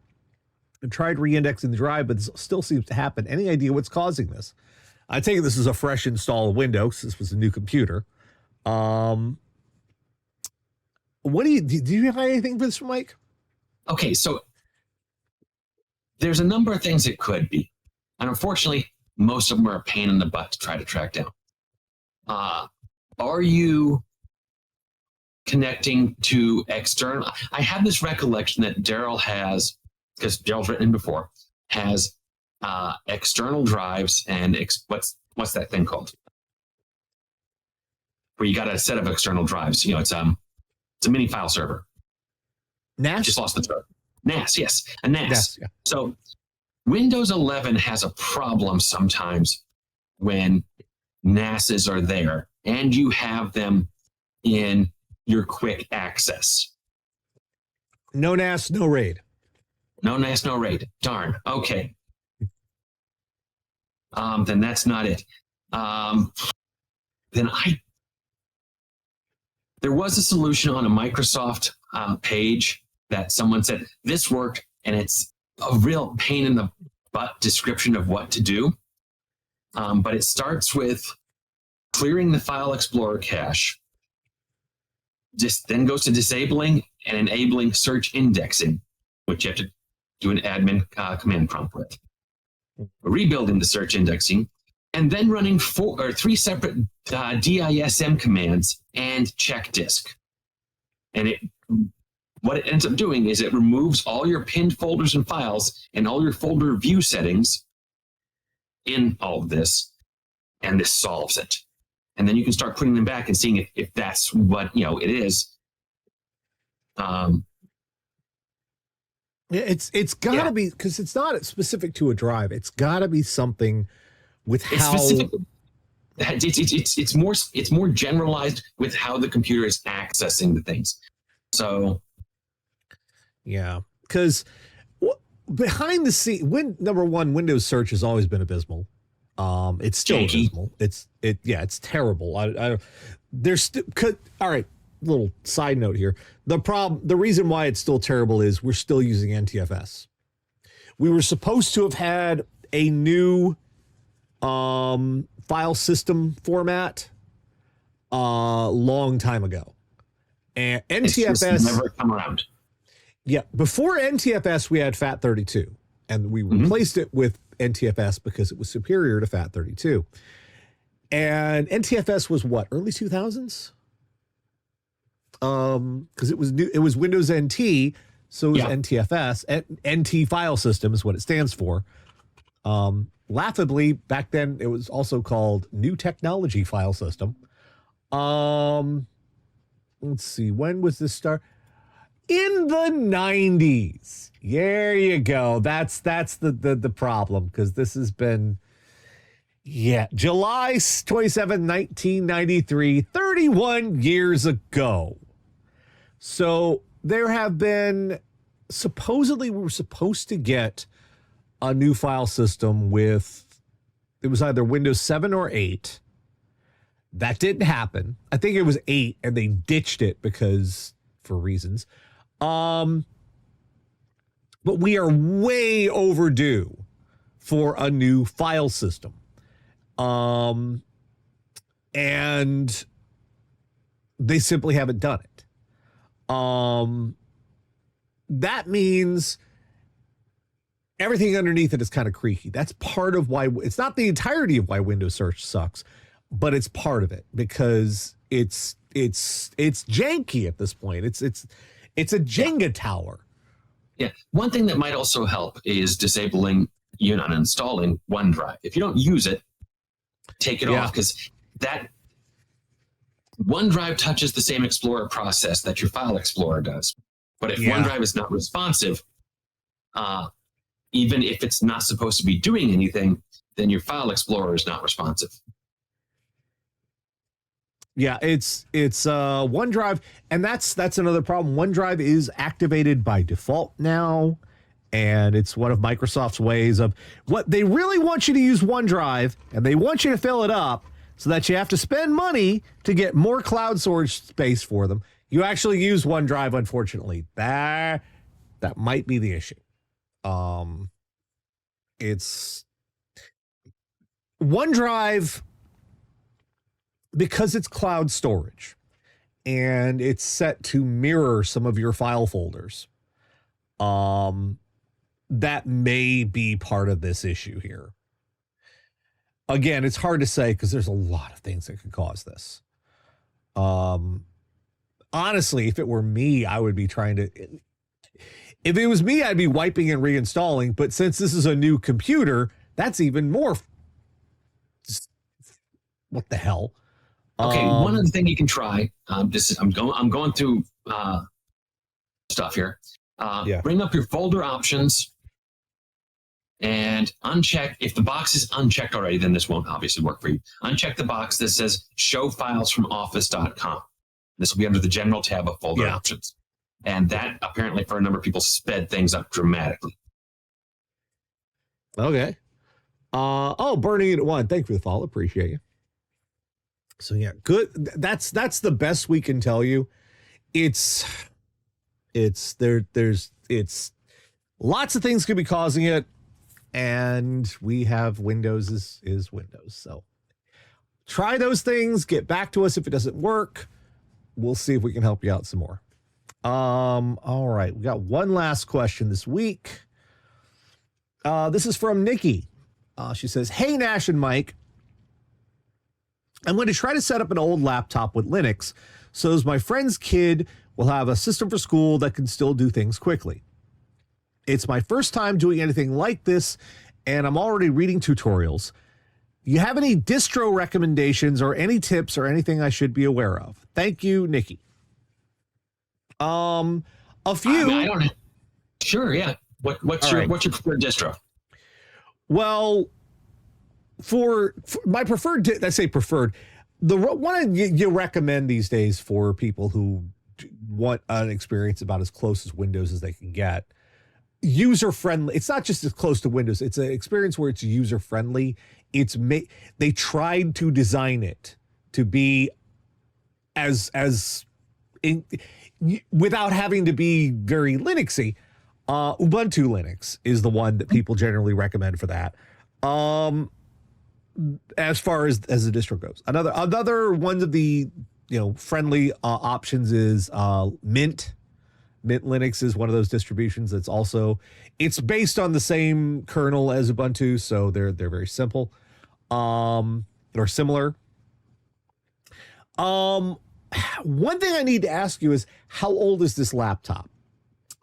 I tried re-indexing the drive, but this still seems to happen. Any idea what's causing this? I take it this is a fresh install of Windows. This was a new computer. What do you have anything for this, Mike? Okay, so there's a number of things it could be. And unfortunately, most of them are a pain in the butt to try to track down. Are you connecting to external? I have this recollection that Daryl has, because Daryl's written in before, has external drives and what's that thing called? Where you got a set of external drives. It's a mini file server. NAS? I just lost the term. NAS, yes, a NAS. NAS, yeah. So Windows 11 has a problem sometimes when NASs are there and you have them in your quick access. No NAS, no RAID. No NAS, no RAID. Darn. Okay. Then that's not it. There was a solution on a Microsoft page that someone said this worked, and it's a real pain in the butt description of what to do. But it starts with clearing the File Explorer cache, then goes to disabling and enabling search indexing, which you have to do an admin command prompt with. Rebuilding the search indexing, and then running 3 separate DISM commands and check disk. And what it ends up doing is it removes all your pinned folders and files and all your folder view settings in all of this, and this solves it. and then you can start putting them back and seeing if that's what it is. Yeah, it's got to be, because it's not specific to a drive. It's got to be something with It's how specific. It's more generalized with how the computer is accessing the things. So yeah, because behind the scene, number one, Windows search has always been abysmal. It's still janky. abysmal. It's terrible. All right. Little side note here. The reason why it's still terrible is we're still using NTFS. We were supposed to have had a new file system format long time ago, and NTFS never come around. Yeah, before NTFS we had FAT32, and we replaced it with NTFS because it was superior to FAT32. And NTFS was what, early 2000s? Because it was new, it was Windows NT, so it was NTFS. NT file system is what it stands for. Laughably, back then it was also called New Technology File System. Let's see, when was this start? In the 90s. There you go. That's the problem, because this has been July 27, 1993, 31 years ago. So there have been, supposedly we were supposed to get a new file system with, it was either Windows 7 or 8. That didn't happen. I think it was 8 and they ditched it for reasons. But we are way overdue for a new file system. And they simply haven't done it. That means everything underneath it is kind of creaky. That's part of why, it's not the entirety of why Windows search sucks, but it's part of it, because it's janky at this point. It's a Jenga tower. Yeah. One thing that might also help is disabling and uninstalling OneDrive. If you don't use it, take it off, because that OneDrive touches the same Explorer process that your File Explorer does. But if OneDrive is not responsive, even if it's not supposed to be doing anything, then your File Explorer is not responsive. Yeah, it's OneDrive, and that's another problem. OneDrive is activated by default now, and it's one of Microsoft's ways of what they really want you to use OneDrive, and they want you to fill it up so that you have to spend money to get more cloud storage space for them. You actually use OneDrive, unfortunately. That might be the issue. It's OneDrive, because it's cloud storage and it's set to mirror some of your file folders. That may be part of this issue here. Again, it's hard to say because there's a lot of things that could cause this. Honestly, if it were me, I would be trying to, if it was me, I'd be wiping and reinstalling. But since this is a new computer, that's even more. What the hell? Okay, one other thing you can try. I'm going through stuff here. Bring up your folder options and uncheck. If the box is unchecked already, then this won't obviously work for you. Uncheck the box that says show files from office.com. This will be under the general tab of folder options. And that apparently for a number of people sped things up dramatically. Okay. Burning it at 1. Thank you for the follow. Appreciate you. So yeah, good. That's the best we can tell you. It's lots of things could be causing it, and we have Windows is Windows. So try those things, get back to us if it doesn't work. We'll see if we can help you out some more. All right, we got one last question this week. This is from Nikki. She says, "Hey Nash and Mike, I'm going to try to set up an old laptop with Linux so as my friend's kid will have a system for school that can still do things quickly. It's my first time doing anything like this, and I'm already reading tutorials. You have any distro recommendations or any tips or anything I should be aware of? Thank you, Nikki. A few. I don't. Sure, yeah. What's your preferred distro? Well, for my preferred, I say preferred. The one you recommend these days for people who want an experience about as close as Windows as they can get. User friendly. It's not just as close to Windows. It's an experience where it's user friendly. They tried to design it to be without having to be very Linuxy. Ubuntu Linux is the one that people generally recommend for that. As far as the distro goes, another one of the friendly options is Mint. Mint Linux is one of those distributions that's it's based on the same kernel as Ubuntu, so they're very simple, or similar. One thing I need to ask you is, how old is this laptop?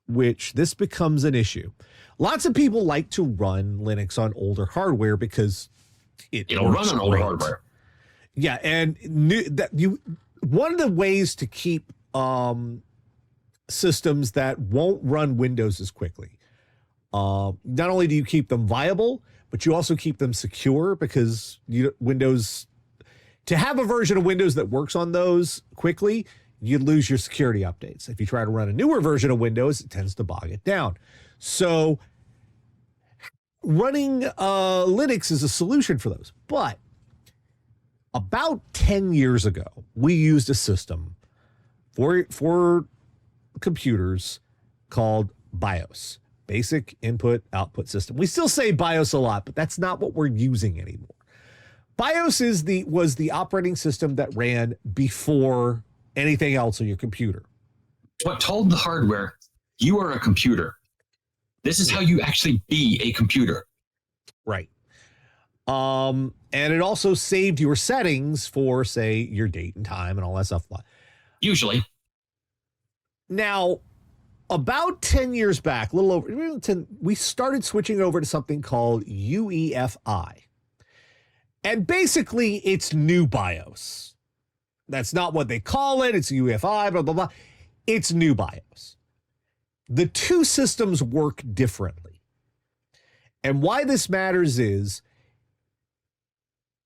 Which this becomes an issue. Lots of people like to run Linux on older hardware because it'll run on older hardware. Yeah, and one of the ways to keep systems that won't run Windows as quickly. Not only do you keep them viable, but you also keep them secure, because to have a version of Windows that works on those quickly, you lose your security updates. If you try to run a newer version of Windows, it tends to bog it down. So running Linux is a solution for those. But about 10 years ago, we used a system for computers called BIOS, Basic Input Output System. We still say BIOS a lot, but that's not what we're using anymore. BIOS was the operating system that ran before anything else on your computer. What told the hardware, you are a computer. This is how you actually be a computer. Right. And it also saved your settings for, say, your date and time and all that stuff. Usually. Now, about 10 years back, a little over 10, we started switching over to something called UEFI. And basically, it's new BIOS. That's not what they call it. It's UEFI, blah, blah, blah. It's new BIOS. The two systems work differently. And why this matters is,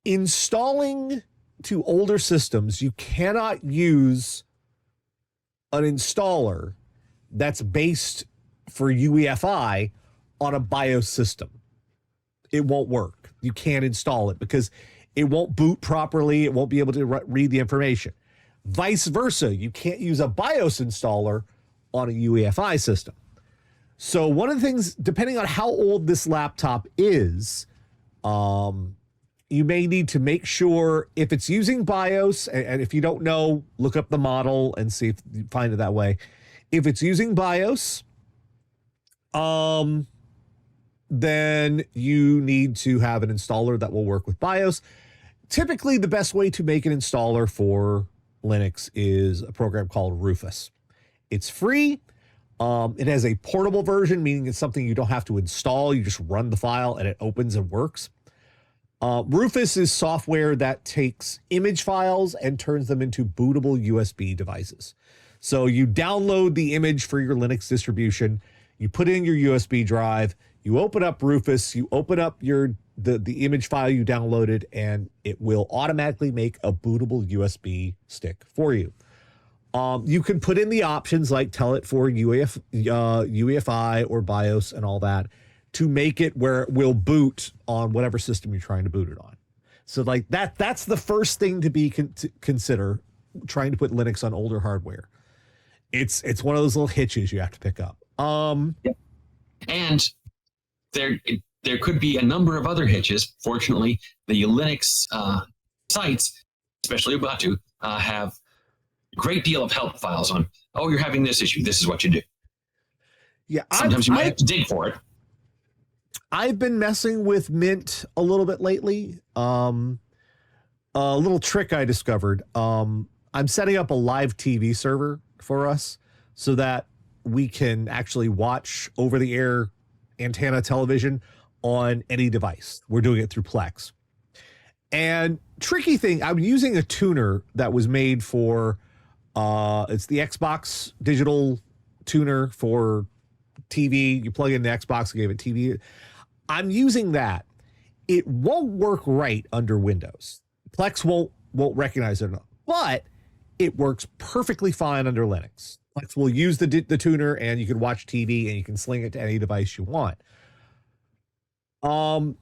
installing to older systems, you cannot use an installer that's based for UEFI on a BIOS system. It won't work. You can't install it because it won't boot properly. It won't be able to read the information. Vice versa, you can't use a BIOS installer on a UEFI system. So one of the things, depending on how old this laptop is, you may need to make sure if it's using BIOS, and if you don't know, look up the model and see if you find it that way. If it's using BIOS, then you need to have an installer that will work with BIOS. Typically, the best way to make an installer for Linux is a program called Rufus. It's free. It has a portable version, meaning it's something you don't have to install. You just run the file and it opens and works. Rufus is software that takes image files and turns them into bootable USB devices. So you download the image for your Linux distribution, you put in your USB drive, you open up Rufus, you open up the image file you downloaded, and it will automatically make a bootable USB stick for you. You can put in the options like tell it for UEFI or BIOS and all that to make it where it will boot on whatever system you're trying to boot it on. So like that's the first thing to be to consider trying to put Linux on older hardware. It's one of those little hitches you have to pick up. And there could be a number of other hitches. Fortunately, the Linux sites, especially Ubuntu, have a great deal of help files on, oh, you're having this issue, this is what you do. Yeah, sometimes you might have to dig for it. I've been messing with Mint a little bit lately. A little trick I discovered. I'm setting up a live TV server for us so that we can actually watch over-the-air antenna television on any device. We're doing it through Plex. And tricky thing, I'm using a tuner that was made for it's the Xbox digital tuner for TV. You plug in the Xbox, gave it TV. I'm using that. It won't work right under Windows. Plex won't recognize it enough, but it works perfectly fine under Linux. Plex will use the tuner, and you can watch TV, and you can sling it to any device you want. Cool.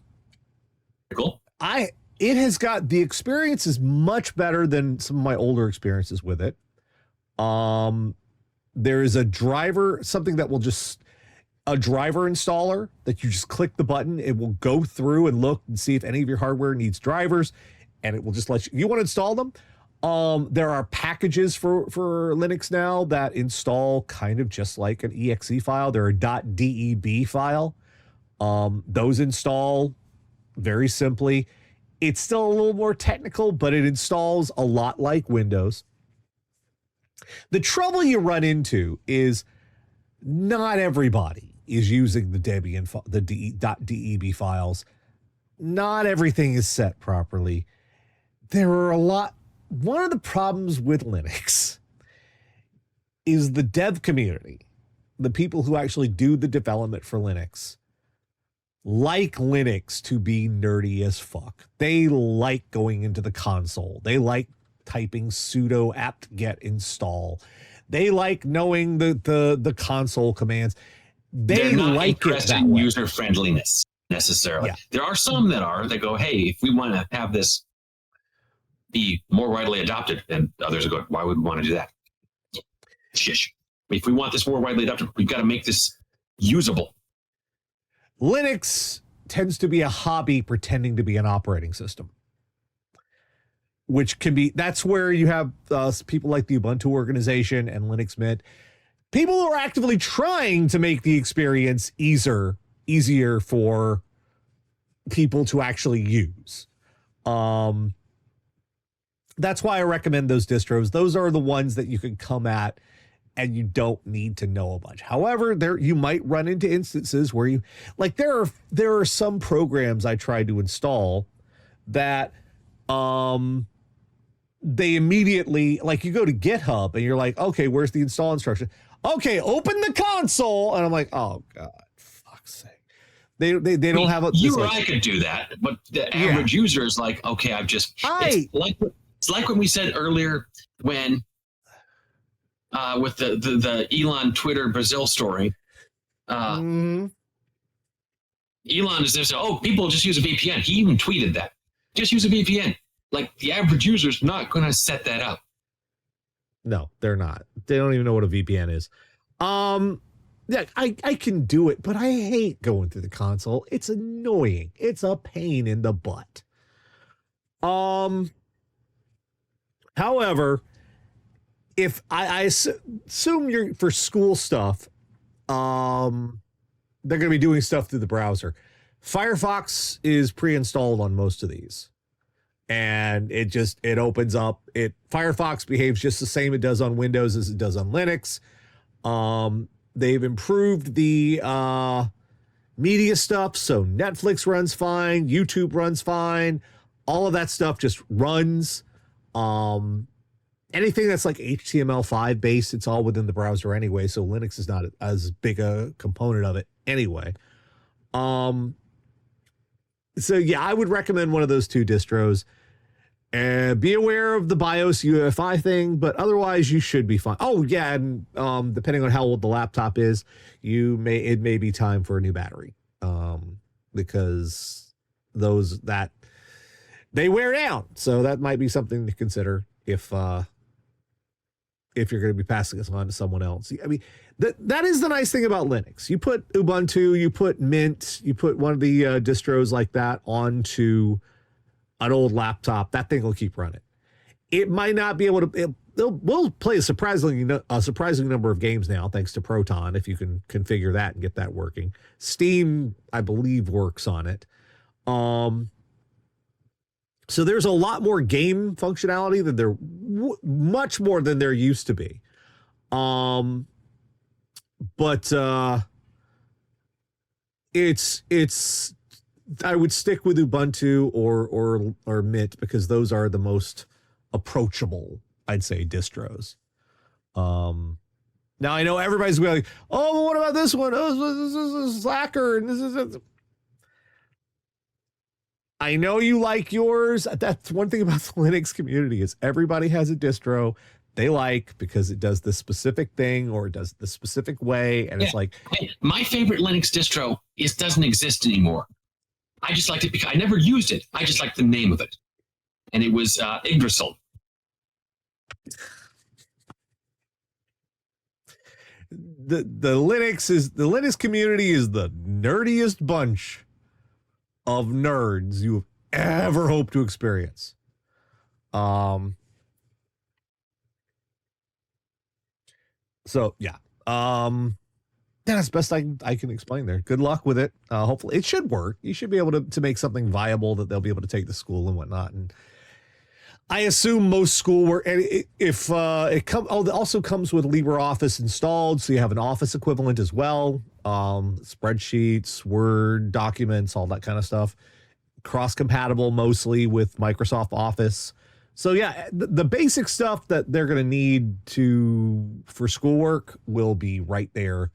It has got, the experience is much better than some of my older experiences with it. There is a driver, something that will just, a driver installer that you just click the button. It will go through and look and see if any of your hardware needs drivers, and it will just let you want to install them. There are packages for Linux now that install kind of just like an exe file. They're a .deb file. Those install very simply. It's still a little more technical, but it installs a lot like Windows. The trouble you run into is not everybody is using the Debian, .deb files. Not everything is set properly. There are a lot. One of the problems with Linux is the dev community, the people who actually do the development for Linux, like Linux to be nerdy as fuck. They like going into the console. They like typing sudo apt-get install. They like knowing the console commands. They're not like interested in user friendliness necessarily. Yeah. There are some that go, hey, if we want to have this be more widely adopted, and others are going, why would we want to do that? Shish. If we want this more widely adopted, we've got to make this usable. Linux tends to be a hobby pretending to be an operating system, which can be, that's where you have people like the Ubuntu organization and Linux Mint, people who are actively trying to make the experience easier for people to actually use. That's why I recommend those distros. Those are the ones that you can come at and you don't need to know a bunch. However, you might run into instances where you, like, there are some programs I tried to install that they immediately, like, you go to GitHub and you're like, okay, where's the install instruction? Okay, open the console. And I'm like, oh God, fuck's sake. They don't have a. You or I could do that, but the average user is like, okay, it's like when we said earlier when with the Elon Twitter Brazil story. Elon is there, so, oh, people just use a VPN. He even tweeted that. Just use a VPN. Like, the average user is not going to set that up. No, they're not. They don't even know what a VPN is. Yeah, I can do it, but I hate going through the console. It's annoying. It's a pain in the butt. However, if I assume you're for school stuff, they're going to be doing stuff through the browser. Firefox is pre-installed on most of these, and it opens up. Firefox behaves just the same it does on Windows as it does on Linux. They've improved the media stuff, so Netflix runs fine, YouTube runs fine, all of that stuff just runs. Anything that's like HTML5 based, it's all within the browser anyway, so Linux is not as big a component of it anyway. So yeah, I would recommend one of those two distros. And be aware of the BIOS UEFI thing, but otherwise you should be fine. Oh yeah, and depending on how old the laptop is, it may be time for a new battery, because they wear down. So that might be something to consider if you're going to be passing this on to someone else. I mean, that is the nice thing about Linux. You put Ubuntu, you put Mint, you put one of the distros like that onto an old laptop, that thing will keep running. It might not be able to. We'll play a surprising number of games now, thanks to Proton, if you can configure that and get that working. Steam, I believe, works on it. So there's a lot more game functionality than much more than there used to be. But it's I would stick with Ubuntu or Mint because those are the most approachable, I'd say, distros. Now I know everybody's going, oh, well, what about this one? Oh, this is Slacker, and this is. I know you like yours. That's one thing about the Linux community is everybody has a distro they like because it does this specific thing or it does the specific way, and it's like, hey, my favorite Linux distro doesn't exist anymore. I just liked it because I never used it. I just liked the name of it, and it was Yggdrasil. The Linux community is the nerdiest bunch of nerds you've ever hoped to experience. So yeah. That's best I can explain there. Good luck with it. Hopefully it should work. You should be able to make something viable that they'll be able to take to school and whatnot. And I assume most schoolwork, and if it also comes with LibreOffice installed, so you have an Office equivalent as well. Spreadsheets, Word documents, all that kind of stuff. Cross-compatible mostly with Microsoft Office. So yeah, the basic stuff that they're going to need for schoolwork will be right there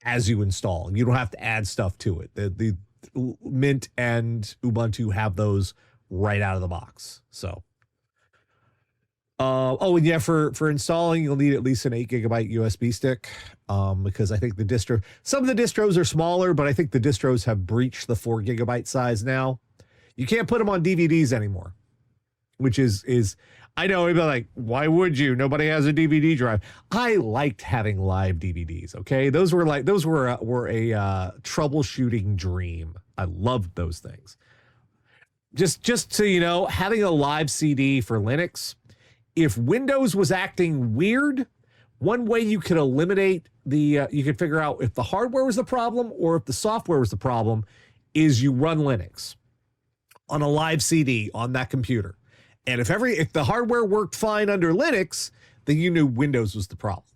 as you install. You don't have to add stuff to it. The Mint and Ubuntu have those right out of the box. So, and yeah, for installing, you'll need at least an 8 gigabyte USB stick, because I think some of the distros are smaller, but I think the distros have breached the 4 gigabyte size now. You can't put them on DVDs anymore, which is I know you'd be like, why would you? Nobody has a DVD drive. I liked having live DVDs. Okay, those were a troubleshooting dream. I loved those things. Just so you know, having a live CD for Linux, if Windows was acting weird, one way you could eliminate you could figure out if the hardware was the problem or if the software was the problem, is you run Linux on a live CD on that computer. And if the hardware worked fine under Linux, then you knew Windows was the problem.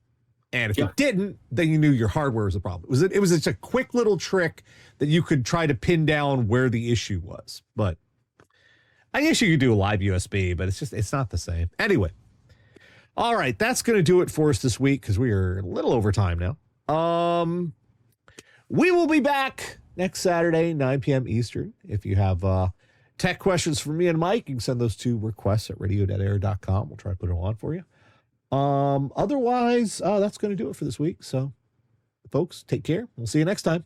And if it didn't, then you knew your hardware was the problem. It was just a quick little trick that you could try to pin down where the issue was. But I guess you could do a live USB, but it's not the same. Anyway. All right. That's going to do it for us this week because we are a little over time now. We will be back next Saturday, 9 p.m. Eastern. If you have tech questions for me and Mike, you can send those to requests@radio.air.com. We'll try to put them on for you. Otherwise, that's going to do it for this week. So, folks, take care. We'll see you next time.